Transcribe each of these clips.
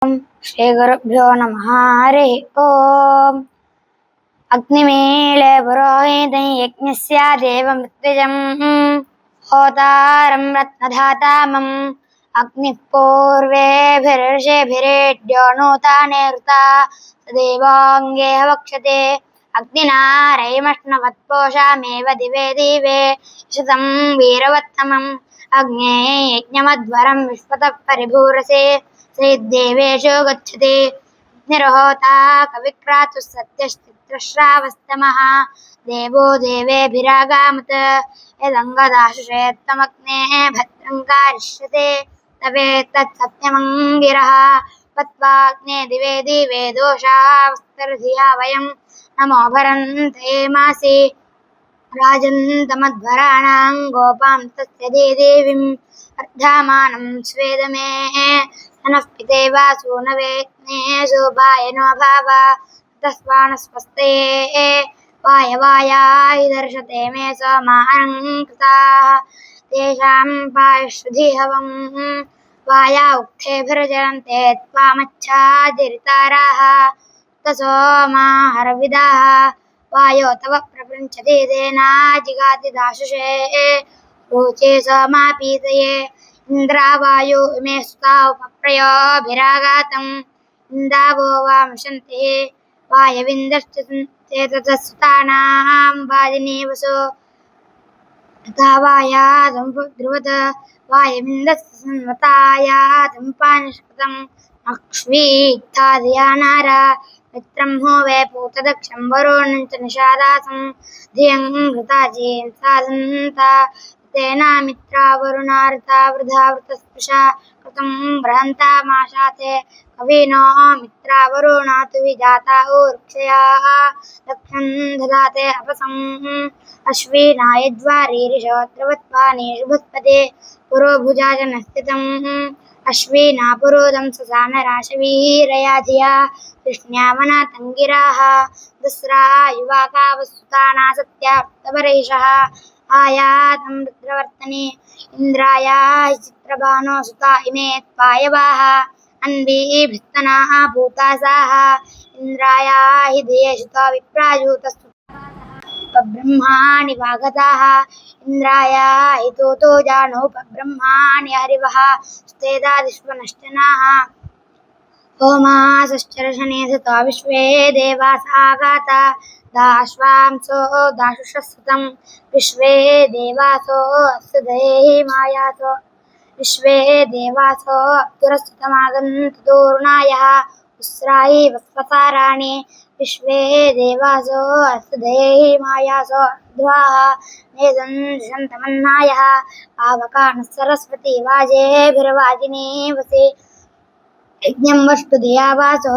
श्री गुरुभ्यो नमः। हरि ओम। अग्निमीळे पुरोहितं यज्ञस्य देवमृत्युजं होतारं रत्नधातामम् अग्निः पूर्वेभिर्षिभिरेड्यो नूताने ऋता सदेवाङ्गे वक्षते अग्निना रयिमष्णवत्पोषामेव दिवे दिवे शतं वीरवत्तमम् अग्ने यज्ञमध्वरं विश्वतः परिभूरसे श्रीदेवेशो गच्छति अग्निर्होता कविक्रातुः सत्यश्चित्रश्रावस्तमः देवो देवेभिरागामत् यदङ्गदाशुषे त्वमग्नेः भद्रं कारिष्यते तवेत्तत्सत्यमङ्गिरः पत्वाग्ने दिवे दिवे दोषावस्तर्धिया वयं नमो भरन्ते मासि राजन्तमध्वराणां गोपां तस्य देवीम् अर्धामानं स्वेदमे नः पिते वासूनवेत्ने शोभायनो भाव तस्वानस्वस्ते वायवायाहि दर्शते मे सोमाहङ्कृताः तेषां पायुषुधिहवम् वाया उक्थेभिर्जरन्ते त्वामच्छादिरिताराः तसोमाहरविदाः वायो तव प्रपृञ्चति तेनाजिगाति दाशुषे रोचे सोमापीतये इन्द्रावायो इमे सुता उपप्रयोभिरागातम् इन्दावो वामशन्ति वायविन्दश्च चेतसुतानां वाजिनीवसो तथा वायातं ध्रुवत वायविन्दस्य संवतायातं पानिष्कृतम् अक्ष्वीत्थादया नारा मित्रं होवे पूतदक्षं वरुणं च निषादासं धियं घृता जीन् साधन्ता तेनामित्रा वरुणार्ता वृथा वृतस्पृशा कृतं बृहन्तामाशाते कविनो मित्रा वरुणातु विजाता ऊर्क्षयाः दक्षं ददाते अपसं अश्विना यज्वारीरिषोत्रवत्वानि शुभस्पते पुरोभुजा च नस्थितम् अश्विना पुरोदं ससानराशवीरया धिया कृष्ण्यामनातङ्गिराः दस्रा युवाकावस्तुताना सत्याप्तपरेशः आयातं रुद्रवर्तने इन्द्राया चित्रभानो सुता इमे त्वायवाः अन्वीभिस्तनाः भूतासाः इन्द्राया हि धिये सुता विप्राजूतस्तु उपब्रह्माणि वागताः इन्द्राया हि तोतो जानो उपब्रह्माणि हरिवः स्तेदादिष्वनश्चनाः होमासश्चर्षणे सता विश्वे देवासागाता दाश्वांसो दाशुषस्सुतं विश्वे देवासो अस्तुधेहि मायासो विश्वे देवासो अप्सुरस्तुतमागन्तुर्नायः उस्रायि वस्वसाराणि विश्वे देवासो अस्तुधेहि मायासो ध्वाः नेदन्शन्तमन्नायः आवकानः सरस्वती वाजेभिर्वाजिनी वसे यज्ञं वष्टुधिया वासो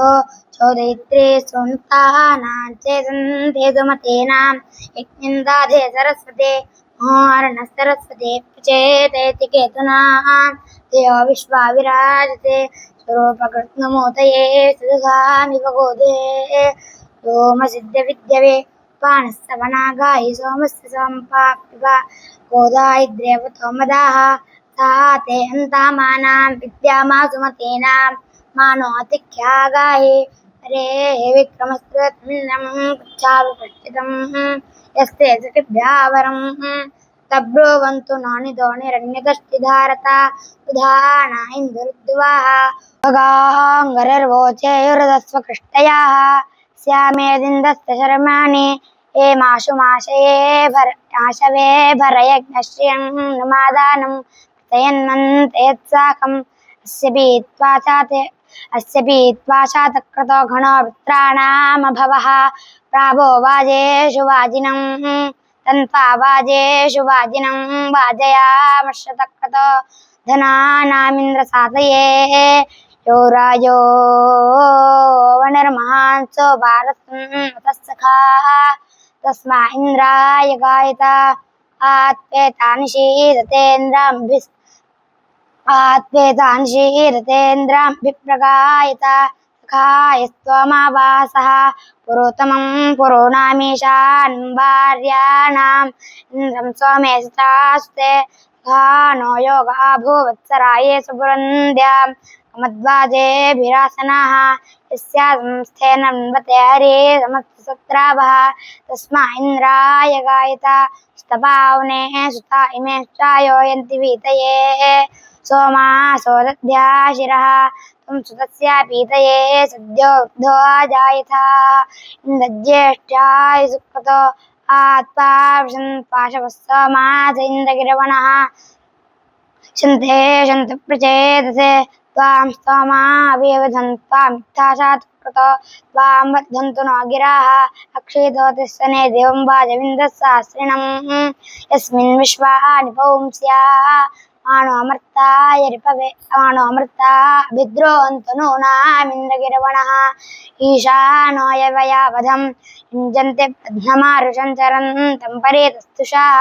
चोदयित्रे सोन्तानां चेदन्ते सुमतेनां यज्ञं दाधे सरस्वते मोहर्णः सरस्वते प्रचेतेति केतुनां देव विश्वा विराजते स्वरूपकृत्नमोदये सुदधामिव गोधे सोमसिद्धविद्यवे पाणस्तवनागाहि सोमस्य सम्पापिबा गोदायिद्रेवतो मदाः सा ते अन्तामानां विद्यामासुमतेनां मानो अतिख्यागाहि हरे विक्रमस्त्वन्नं पृच्छामि पश्चितं यस्ते सखिभ्यावरं तब्रुवन्तु नोनिदो निरण्यकष्टिधारता उधाना इन्दुरुद्वाः भगाङ्गरर्वोचेयुरदस्वकृष्टयाः स्यामेदिन्दस्य शर्माणि ये माशु माशये आशवे भरयज्ञश्रियं नुमादानं प्रतयन्नन्ते यत्साकम् अस्य पीत्वा शातक्रतो घनो वृत्राणामभवः प्रावो वाजेषु वाजिनं तन्त्वा वाजेषु वाजिनं वाजयामश्रतक्रतो धनानामिन्द्रसातये यो राजो वनिर्महांसो भारतसखाः तस्मा इन्द्राय गायता आत्पेतानि शीरतेन्द्राभिप्रगायता सखायस्त्वमावासः पुरोतमं पुरोणामीशान् भार्याणाम् इन्द्रं सोमे सुतास्ते नो योगः भूवत्सराये सुपुरन्द्यां मध्वाजेभिरासनाः यस्या संस्थेन वन्वते हरे समस्तसत्रावः तस्मा इन्द्राय गायता स्तपावने सुता इमे चायो यन्ति वीतये सोमासो दद्या शिरः त्वं सुतस्या पीतये सद्यो वृद्धो जायथा इन्द्रज्येष्ठाय सुकृतो आत्मा वृषन् पाशवः सोमास इन्द्रगिरवणः शन्ते शन्तप्रचेदसे त्वां स्तोमाभिवदन् त्वामित्थाशात्कृतो त्वां वर्धन्तु नो गिराः अक्षितो तिष्ठने देवं वाजविन्दस्सास्त्रिणं यस्मिन् विश्वानि पौंस्याः मानो अमर्ताय रिपवे मानो अमर्ता भिद्रोऽन्तु नूनामिन्द्रगिरवणः ईशानो यवयावधं युञ्जन्ते पद्ममारुषं चरन्तं परेतस्तुषाः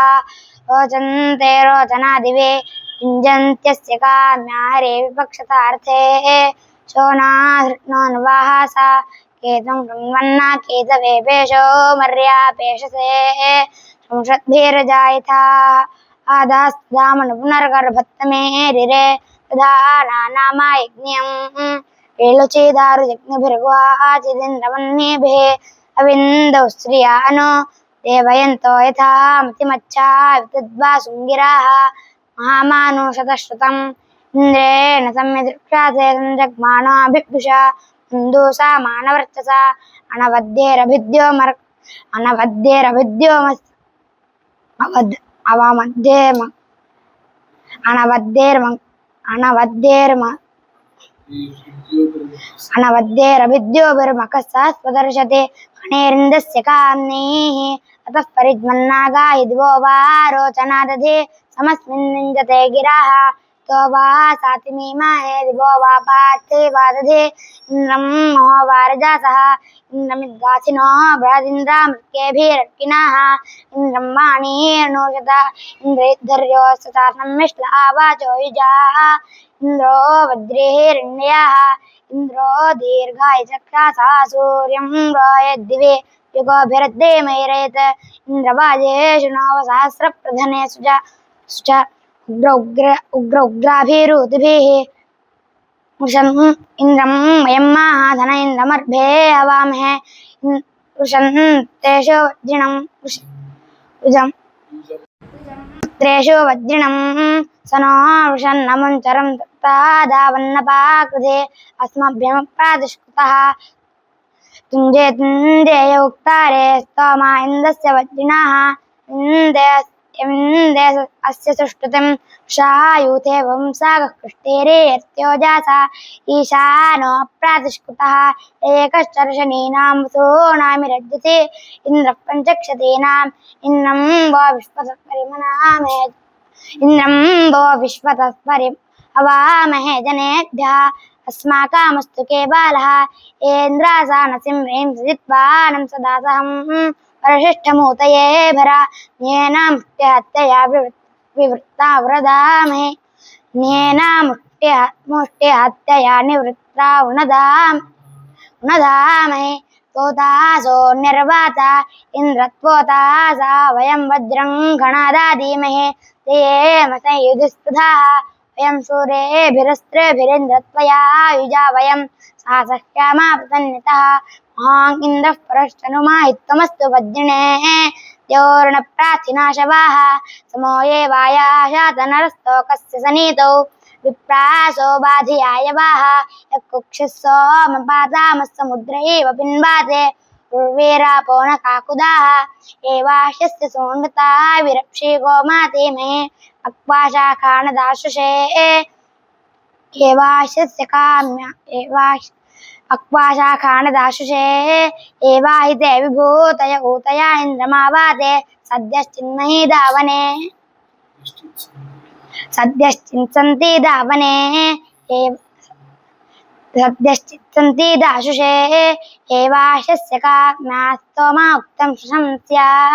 रोचन्ते रोचनादिवे युञ्जन्त्यस्य काम्या हरे विपक्षतार्थे शोनाहृत्नोऽनुवाहासा केतं कृण्वन्ना केतवेपेशो मर्यापेशसे संषद्भिर्जायथा आदास्तदामनु पुनर्गर्भत्तमे रिरे तदा नामा यज्ञम् रेलुचेदारुजग्निभिर्गुहाचिदिन्द्रवन्येभिः अविन्दौ स्त्रिया अनु देवयन्तो यथा मतिमच्छा वितद्वासुङ्गिराः महामानुषतश्रुतम् इन्द्रेण सम्यदृक्षासे संजग्मानोऽभिभुषा हिन्दूसा मानवर्चसा अनवद्येरभिद्योभिर्मखः स्वदर्शते खणेरिन्दस्य काम्नीः अतः परिज्मन्नागा हि दिवो वा रोचना दधे समस्मिन् निञ्जते गिराः तो वा सातिमीमाहे दिवो वा पार्थे वा दधे इन्द्रं महो वारजासः इन्द्रमिद्गासिनो बृहदिन्द्रामृत्येभिरर्किणाः इन्द्रं वाणीर्नोषता इन्द्रैद्धर्योऽस्तासंमिश्ल आवाचो युजाः इन्द्रो वज्रेहिरण्यः इन्द्रो दीर्घाय चक्षासा सूर्यं रोयद्दिवे युगोभिरद्देमैरेत इन्द्रवाजेषु नवसहस्रप्रधने सुच उग्र उग्राभिरुतिभिः इन्द्रं वयं माधन इन्द्रमर्भे हवामहे वृषन्तेषु वज्रिणं स नो वृषन्नमुञ्चरं तत्तादावन्नपाकृधे अस्मभ्यमप्रातिष्कृतः तुञ्जे तुञ्जेय उक्तारे स्तोमा इन्दस्य वज्रिणाः इन्दे अस्य सुष्टुतिं शायूथे वंसागः कृष्टेरेत्योजासा ईशानो प्रातिष्कृतः एकश्चर्षणीनां वसूनामिरज्यते इन्द्रः पञ्चक्षतीनाम् इन्द्रं वो विश्वतत्परिमनामे इन्द्रं वो विश्वतत्परि अवामहे जनेभ्यः अस्माकमस्तु केबालः ऐन्द्रासानसिं ह्रीं सजित्वानं सदा सहं परिशिष्टमूतये भरा न्येनामुष्ट्यहत्यया विवृत्ता व्रदामहे न्येनामुष्ट्यहत्यया निवृत्ता उनदामहे त्वोतासो निर्वाता इन्द्रत्वोतासा वयं वज्रं गणादाधीमहे तेयेम संयुधिस्पृधाः वयं सूरेभिरस्त्रेभिरिन्द्रत्वया युजा वयं सा सह्यामा प्रसन्नितः महां इन्द्रः परश्चनुमाहित्वमस्तु वज्रिणे द्योर्णप्रार्थिनाशवाः समो ये वायाशातनरस्तोकस्य सनीतौ विप्रासो बाधियायवाः यक्कुक्षिः सोमपातामस्समुद्रैव पिन्वाते उर्वीरापो न काकुदाः एवाशस्य सोऽन्वता विरप्षि गोमाते मे अक्वाशाखानदाशुषे एवाशस्य काम्या अक्वाशाखानदाशुषे एवाहिते विभूतय ऊतया इन्द्रमावाते सद्यश्चिन्मही दावने सद्यश्चिन्सन्ति दावने सद्यश्चित्सन्ति दाशुषे एवाशस्य काम्या स्तोमा उक्तं शंस्याः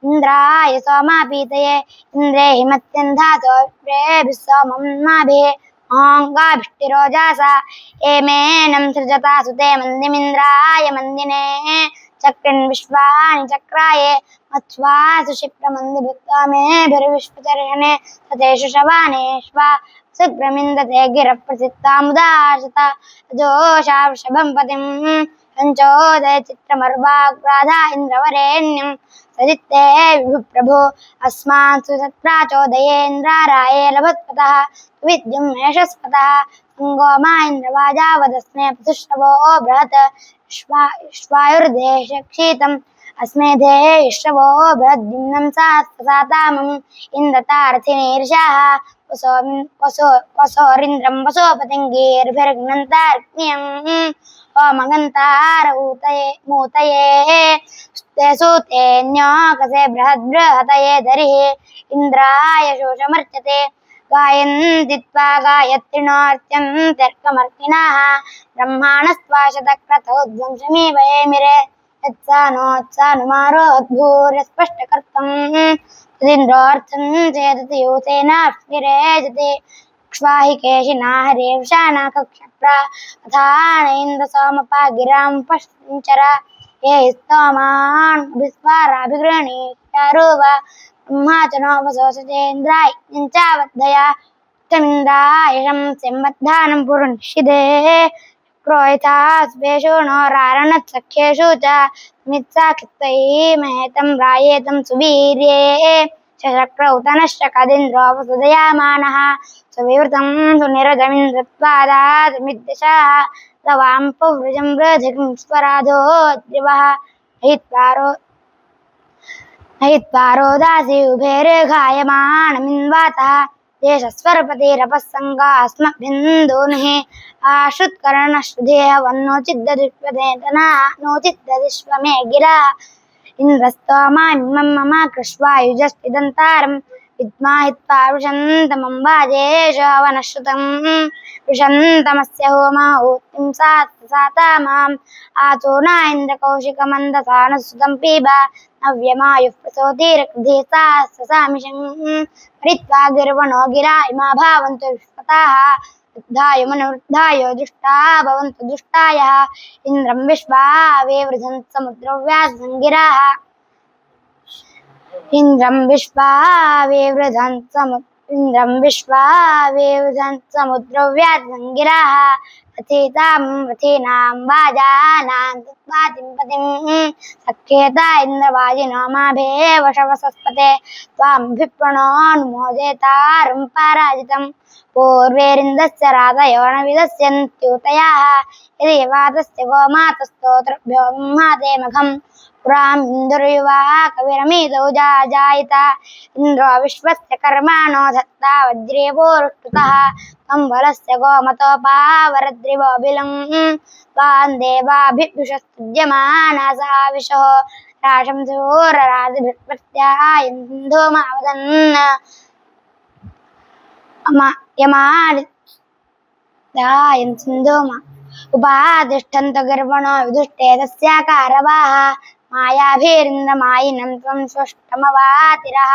इन्द्राय सोमा पीतये इन्द्रे हिमत्यन्धातो विप्रेभिः सोमं नाभिः अहङ्गाभिष्टिरोजासा एमेनं सृजता सुते मन्दिमिन्द्राय मन्दिने चक्रिन् विश्वानि चक्राये मत्स्वासु क्षिप्रमन्दिभिक्त्वामेभिर्विश्वचर्षणे ततेषु शवानेष्वा सुग्रमिन्दते गिरप्रसिद्धामुदाशत जोषा वृषभं पतिम् पञ्चोदय चित्रमर्वाग्राधा इन्द्रवरेण्यं सदित्ते विभुप्रभो अस्मान् सुतत्राचोदयेन्द्राराये लभत्पतः विद्युं मेषस्पतः संगोमा इन्द्रवाजावदस्मे पशुश्रवो बृहत् श्वायुर्देशक्षीतम् अस्मेधे श्रवो बृहद्दिन्नं सातामम् इन्द्रतारथिनीर्षाः वसोरिन्द्रं वसोपतिङ्गीर्भिर्घ्नन्तार्क्ष्यम् ओमगन्तार मूतये सूतेन्योकसे बृहद्बृहतये दरिः इन्द्राय शोषमर्चते गायन्ति त्वा गायत्रिणोऽर्त्यन्तर्कमर्किणाः ब्रह्माणस्त्वाशतक्रतोध्वंसमीवयेमिरे यत्सानुमारोद्भूर्यस्पष्टकर्तम् तदिन्द्रोऽर्थं चेदति यूतेनास्मिरेजते क्ष्वाहि केशिना हरेवशाना कक्षप्रा अथान इन्द्रसोमपा गिरां पश्चिञ्चर ये स्तोमान् अभिस्वाराभिगृणीत्यारुव ब्रह्मा च नो वसोसचेन्द्राय यञ्चावद्धया तमिन्द्रायशं संवद्धानं पुरुनिषिधे क्रोयिता स्वेषु नो रारणत्सख्येषु च मित्साखित्वयि महेतं रायेतं सुवीर्ये शक्रौतनश्चकदिन्द्रो वसुदयामानः सुविवृतं सुनिरजमिन्द्रत्वादातमिद्दशाः तवां पौव्रजं वृधिं स्वराधो द्रिवः नहित्वारो दासि उभेर्घायमाणमिन्वातः देशस्वरपतिरपस्सङ्गास्मभिन्दोनुः आश्रुत्कर्णश्रुधेः वन्नोचिद्दधिष्वदेतना नोचिद्दधिष्वमे गिरा इन्द्रस्तोमामिमं मम कृष्वायुजस्तिदन्तारं विद्माहित्वा वृषन्तमम्बाजेशवनश्रुतं वृषन्तमस्य होमाहूतिं सातामाम् आचो न इन्द्रकौशिकमन्दसानसुतं पीब नव्यमायुः प्रसोतिरक्धे सा ससामिषं परित्वा गिर्वणो गिरा इमा भावन्तु विश्वताः वृद्धाय मनुवृद्धाय दुष्टा भवन्तु दुष्टायः इन्द्रं विश्वा वेवृधन्त समुद्रव्यासङ्गिराः इन्द्रं विश्वा वेवृधन्त समुद्रव्यासङ्गिराः रथितां रथीनां वाजानां तत्त्वातिं पतिं सख्येता इन्द्रवाजिनो माभे वशवसस्पते त्वां विप्रणोऽनुमोदेतारं पाराजितं पूर्वेरिन्दस्य रातयो न विदस्यन्त्यूतयाः यदि वातस्य गोमातस्तोत्रभ्यो ब्रह्माते मघम् पुराम् इन्दुर्युवा कविरमीतौ जायिता इन्द्रो विश्वस्य कर्माणो धत्ता वज्रेवोरुष्टुतः तं बलस्य गोमतोपावरद्रिवोऽबिलम् त्वां देवाभिषस्तुज्यमाना साविशो राशं सूरराजभिर्प्रत्यायन्धूमावदन् यमादित्यायन् सिन्धूमा उपातिष्ठन्त गर्वणो विदुष्टे तस्याकारवाः मायाभिरिन्द्रमायिनं त्वं स्वष्टमवातिरः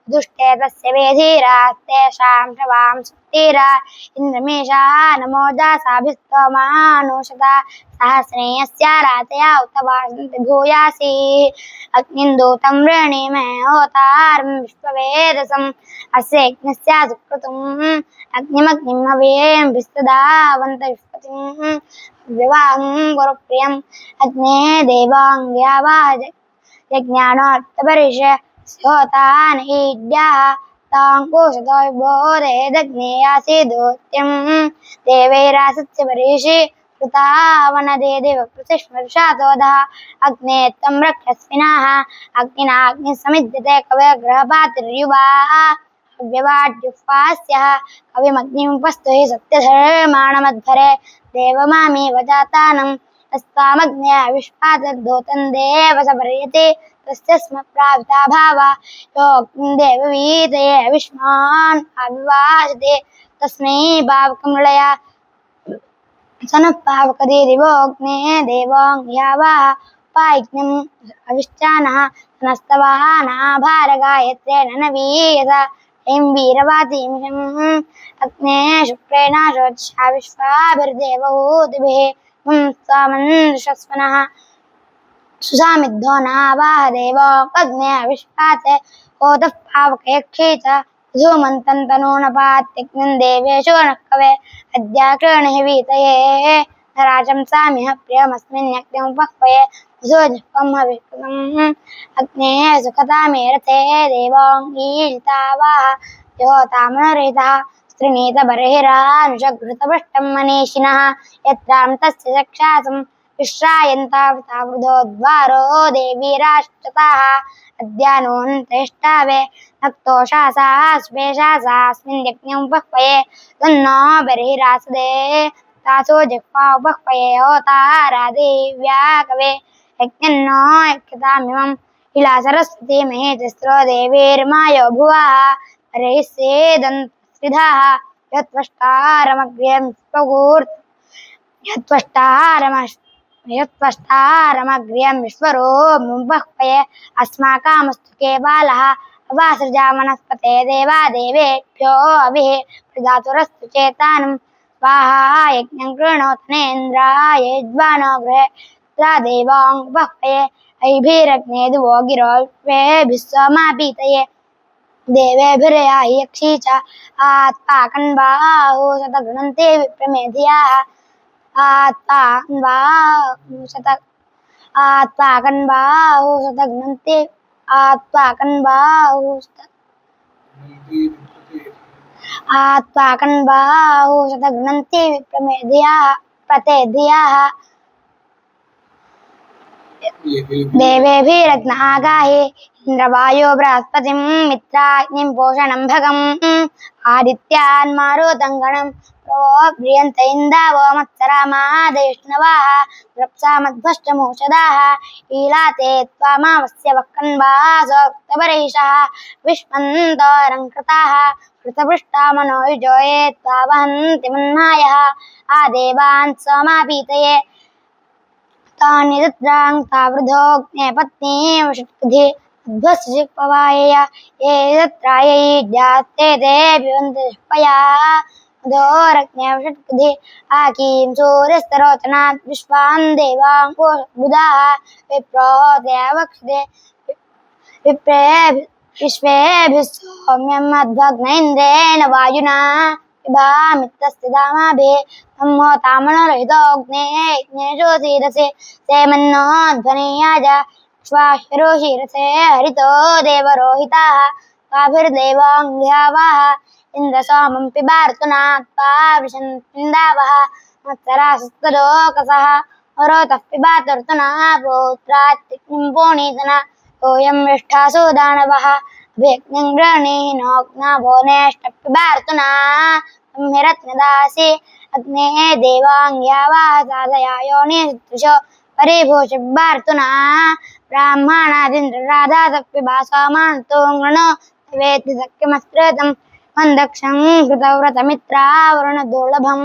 विदुष्टे तस्य वेधीरास्तेषां शवां सुप्तीरा इन्द्रमीषा नमोजासाभिस्तोमानुषता सहस्रेयस्या रातया उत वासन्ति भूयासि अग्निन्दूतं वृणीमे होतारं विश्ववेदसम् अस्य यज्ञस्या सुक्रतुम् अग्निमग्निं हवें विस्तदावन्त विश्वतिम् विवाहं गुरुप्रियम् अग्ने देवाङ्ग्यावाह यज्ञानोऽर्थपरिष स्योतान ईड्याः ताङ्कुशतो विबोधेदग्नेयासीदोत्यं देवैरासस्य परीषि कृतावनदे देवप्रतिष्मर्षातोदः अग्ने त्वं रक्षस्विनाः अग्निना अग्निः समिद्यते कविर्गृहपातिर्युवाः व्यवाड्युपास्यः कविमग्निमुपस्तु हि सत्यधर्माणमध्वरे देवमामेव जातानम् अस्त्वामग्न्या विश्वातर्दोतं देव सपर्यते तस्य स्म प्राविता भावा योऽग्निं देववीतये अविष्मान् अविवासते तस्मै पावकमृळया सनः पावकदीदिवोऽग्ने देवाङ्ग्यावाः पायज्ञम् अविश्चानः नस्तवानाभारगायत्रेण नवीयत ऐं वीरवातीमिषम् अग्ने शुक्रेणाशोच्छा विश्वाभिर्देवहूतिभिः स्वामन्दृशस्वनः सुसामिद्धो नावाह देवो अग्ने विश्वासे ओतः पावकयक्षी च धूमन्तं तनूनपात्यग्निं देवेषु नः कवे अद्याकृणहि वीतये राजं सामिह प्रियमस्मिन् यज्ञमुपह्वये वसोजः हविष्कृतम् अग्ने सुखतामेरथे देवाङ्गीलितावाह योतामनुरितः स्त्रीणीत बर्हिरानुषघृतपृष्टं मनीषिणः यत्रां तस्य चक्षासं विश्रायन्तावृधोद्वारो देवीराश्चताः अद्यानोऽन्तेष्टावे नक्तोषासाः स्वेषासास्मिन् यज्ञमुपह्वये तन्नो बर्हिरासदे तासो जिह्वामुपह्वये होतारा देव्या कवे यज्ञन्नो यक्षतामिमम् इला सरस्वती महेतिस्रो देवीर्मायो भुवः बर्हिस्सेदन्तस्विधाः यत्वष्टारमग्र्यं स्वगूर्त यत्त्वष्टारमग्र्यं विश्वरो मुपह्वये अस्माकमस्तु केबालः अवासृजा वनस्पते देवा देवेभ्यो अभिः प्रदातुरस्तु चेतानं स्वाहा यज्ञं कृणोतनेन्द्राय यज्वानो गृहे देवाङ्गुपह्वये ऐभिरग्ने दुवो गिरो विश्वेभिः सोमापीतये देवेभिर्याहि यक्षी च आत्पाकन्बाहो शतगृणन्ते विप्रमेधियाः आत्पाकन्बाहो शतगृणन्ते विप्रमेधियाः प्रतेधियाः देवेभिरग्न आगाहे इंद्रवायो बृहस्पतिं मित्राग्निं पोषणं भगम् आदित्यान्मारुतं गणं प्रोभ्रियन्त इन्दावो मत्सरामादैष्णवाः द्रप्सामध्वष्टमोषधाः ईलाते त्वामावस्य वक्कन्वासोक्तपरेशः विश्वन्तोरङ्कृताः कृतपृष्टा मनोयुजो ये त्वावहन्ति मन्नायः आदेवान् सोमापीतये तानिद्रां तावृधोऽग्ने पत्नीं षट्पथि अध्वस्यपवायया ये तत्रायैड्यास्ते ते पिबन्ति पया मधोरग्ने षट्पथि आकीं सूर्यस्तरोचनात् विश्वान् देवान् बुधाः विप्रो देवक्षते विश्वेभिः सौम्यं मध्वग्न इन्द्रेण वायुना पिबामित्तस्य दामाभिः ब्रह्मोतामनोरहितोऽग्ने यज्ञेषु सीदसे सेमन्नो ध्वनियाज श्वाशरोषीरसे हरितो देवरोहिताः ताभिर्देवाङ्घ्यावाः इन्द्रसोमं पिबार्तुना त्वा वृषन्तिन्दावः मत्सरासस्तलोकसः अरोतः पिबातुर्तुना पौत्रात्तिक्निं पोणीतना ओयं विष्ठासु दानवः अभियज्ञं गृह्णीनोऽग्नाभोनेष्टपिबार्तुना संहिरत्नदासि अग्ने देवाङ्ग्यावाः साधया योनिसुतृशो परिभूषिबार्तुना ब्राह्मणादिन्द्रराधातपिबासामान्तु गृणो वेत्ति सख्यमस्त्रतं मन्दक्षं कृतव्रतमित्रावरुणदुर्लभं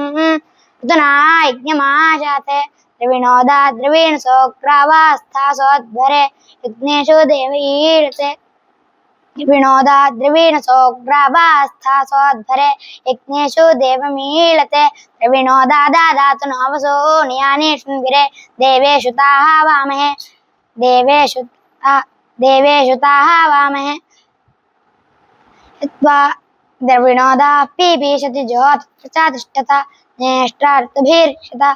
ऋतुना यज्ञमाशाते द्रविणोदा द्रवीणसोग्रावास्थासोद्भरे यज्ञेषु देवईरते विनोदा द्रवीणसोग्रावास्थासोद्भरे यज्ञेषु देवमीळते द्रविणोदा दादातु नवसो नियानीष्न्विरे देवेषु ताः वामहे देवेषु ताः वामहे यत्वा द्रविणोदा पीपीषति ज्योतिष्ठता नेष्ट्रार्थभिर्षता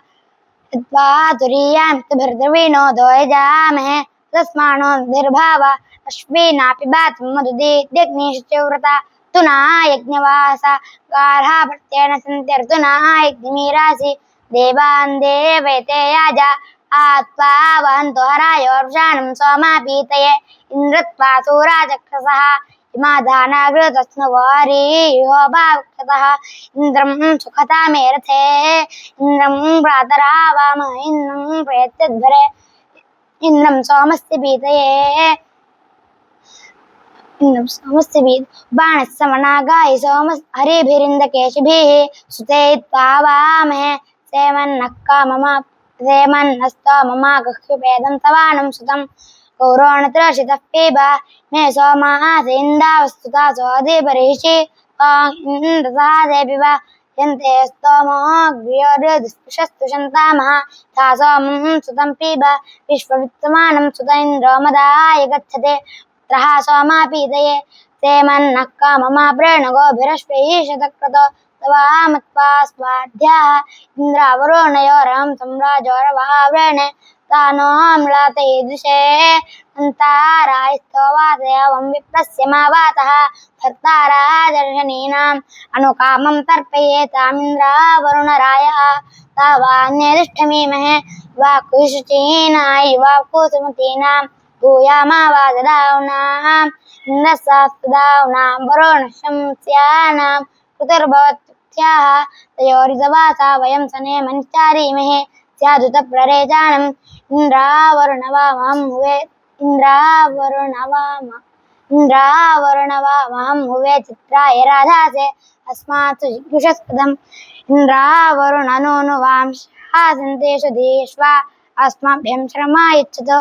यत्वा तुरीयामितभिर्द्रविणोदो यजामहे तस्मानो निर्भाव अश्विनापि बातं मधुदीद्यग्निश्चव्रता तुना यज्ञवासा गार्हा प्रत्येन सन्त्यर्तुना यज्ञमीरासि देवान् देवैते याजा आत्वा वहन्तो हरायोर्षाणं सोमापीतये इन्द्रत्वा सूराचक्षसः इमाधानागृतस्नुवारीयो भावक्षतः इन्द्रं सुखतामेरथे इन्द्रं प्रातरावामः इन्द्रं प्रेत्यध्वरे इन्द्रं सोमस्य पीतये बाणः समनागाय सोमस् हरिभिरिन्दकेशिभिः सुते त्वावामहे सेमन्नस्तममागह्युपेदं तवानं सुतं गौरोणत्रषितः पिब मे सोमासेन्दावस्तुता सोऽधिपरिषि इन्द्रसादे पिब यन्ते स्तोमो ग्रियोर्यजुस्पृशस्तु शन्तामः सा सोमं सुतं पीब विश्ववित्तमानं सुत इन्द्रो मदाय गच्छते पुत्रः सोमा पीतये सेमन्नः काममा प्रेणगोभिरश्वैः शतक्रतो तवामत्वा स्वाध्याः इन्द्रावरुणयोरहं सम्राजोरवाव्रेणे तानो म्लातयीदृशे अन्तारायस्तोवातयवं विप्रस्य मावातः भर्ताराजर्षणीनाम् अनुकामं तर्पयेतामिन्द्रावरुणरायः तावान्यदिष्टमीमहे वाक्कुशुचीनाय वाक्कुसुमतीनां भूयामावाददावनाम् इन्द्रस्यास्तदावनां वरुणशंस्यानां कृतिर्भवत्याः तयोरिजवासा वयं सनेमनिश्चारीमहे स्यादुतप्ररेजानम् इन्द्रावरुणवामहं हुवे इन्द्रावरुणवामहं हुवे चित्राय राधासे अस्मात् जिज्ञुषस्पदम् इन्द्रावरुणनोनुवांशासन्तेषु देश्वा अस्मभ्यं श्रमा यच्छतु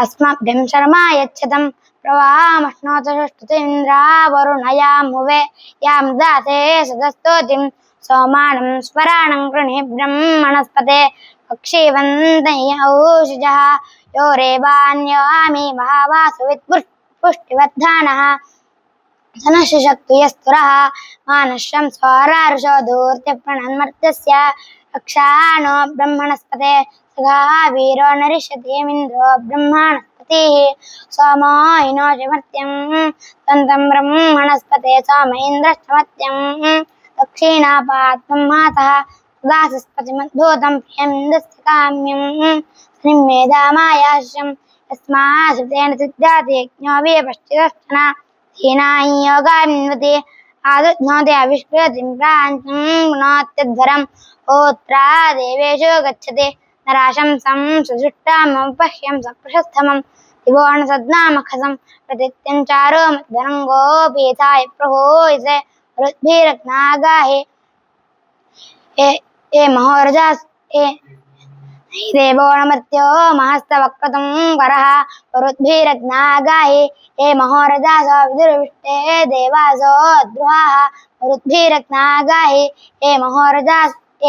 अस्मभ्यं शर्मा यच्छतं प्रवाहमश्नोत सुष्ठुत इन्द्रावरुणयां हुवे यां दासे सदस्तोतिं सोमानं स्वराणं कृणे ब्रह्मणस्पते पक्षीवन्तयौषजः यो रेवान्यामि महावासुवित्पुष्टिवर्धानः धनशक्तु यस्तुरः मानश्यं स्वरार्षो धूर्तिप्रणन्मर्त्यस्य रक्षाणो ब्रह्मणस्पते सखा वीरो नरिष्यतेमिन्द्रो ब्रह्मणस्पतिः सोमो हिनोषमर्त्यं तन्तं ब्रह्मणस्पते सोम इन्द्रश्चमर्त्यं दक्षिणापात्मं मातः सुदासस्पतिमद्भूतं प्रियमिन्दस्य काम्यं श्रीमेधामायाश्यं यस्माश्रितेन सिद्धाति यज्ञो विपश्चिदश्चना हीनाहि योगान्वते आदुध्नोति अविष्कृतिं प्राञ्चं गुणोत्यध्वरं होत्रा देवेषु गच्छति नराशंसं सुदृष्टामुपह्यं सप्रशस्थमं दिवोणसद्नामखसं प्रतित्यं चारो मद्धरङ्गोऽपीताय प्रभूयसे वृद्भिरत्नागाहि ए महोरजास् देवो नमर्त्यो महस्तवक्रतुं वरः वरुद्भिरग्नागाहि ये महोरजासो विदुर्विष्टे देवासो द्रुहाः वरुद्भिरग्नागाहि ये महोरजास य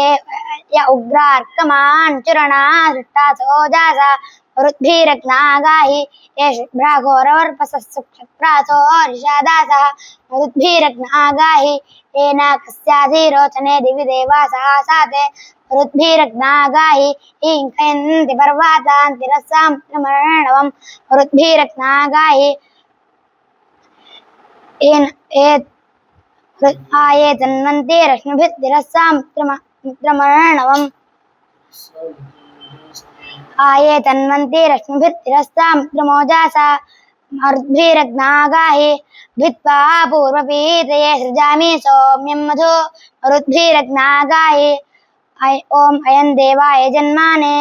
उग्रार्कमान् चुरणा सृष्टासो जासा वरुद्भिरग्नागाहि ये शुभ्राघोरवर्पसः सुक्षत्रासो ऋषादासः वरुद्भिरग्नागाहि येन कस्याधिरोचने दिवि देवासः साते वरुद्भिरग्नागाहि ईङ्खयन्ति पर्वतान्तिरसां त्रिमर्णवं वरुद्भिरग्नागाहि आये तन्वन्ति रश्मिभिस्तिरसां त्रिमर्णवम् आये तन्वन्ति रश्मिभिस्तिरसां त्रिमोजासा मरुद्भिरग्नागाहि भित्वा पूर्वपीतये सृजामि सौम्यं मधु मरुद्भिरग्नागाहि ओम अयं देवाय जन्माने।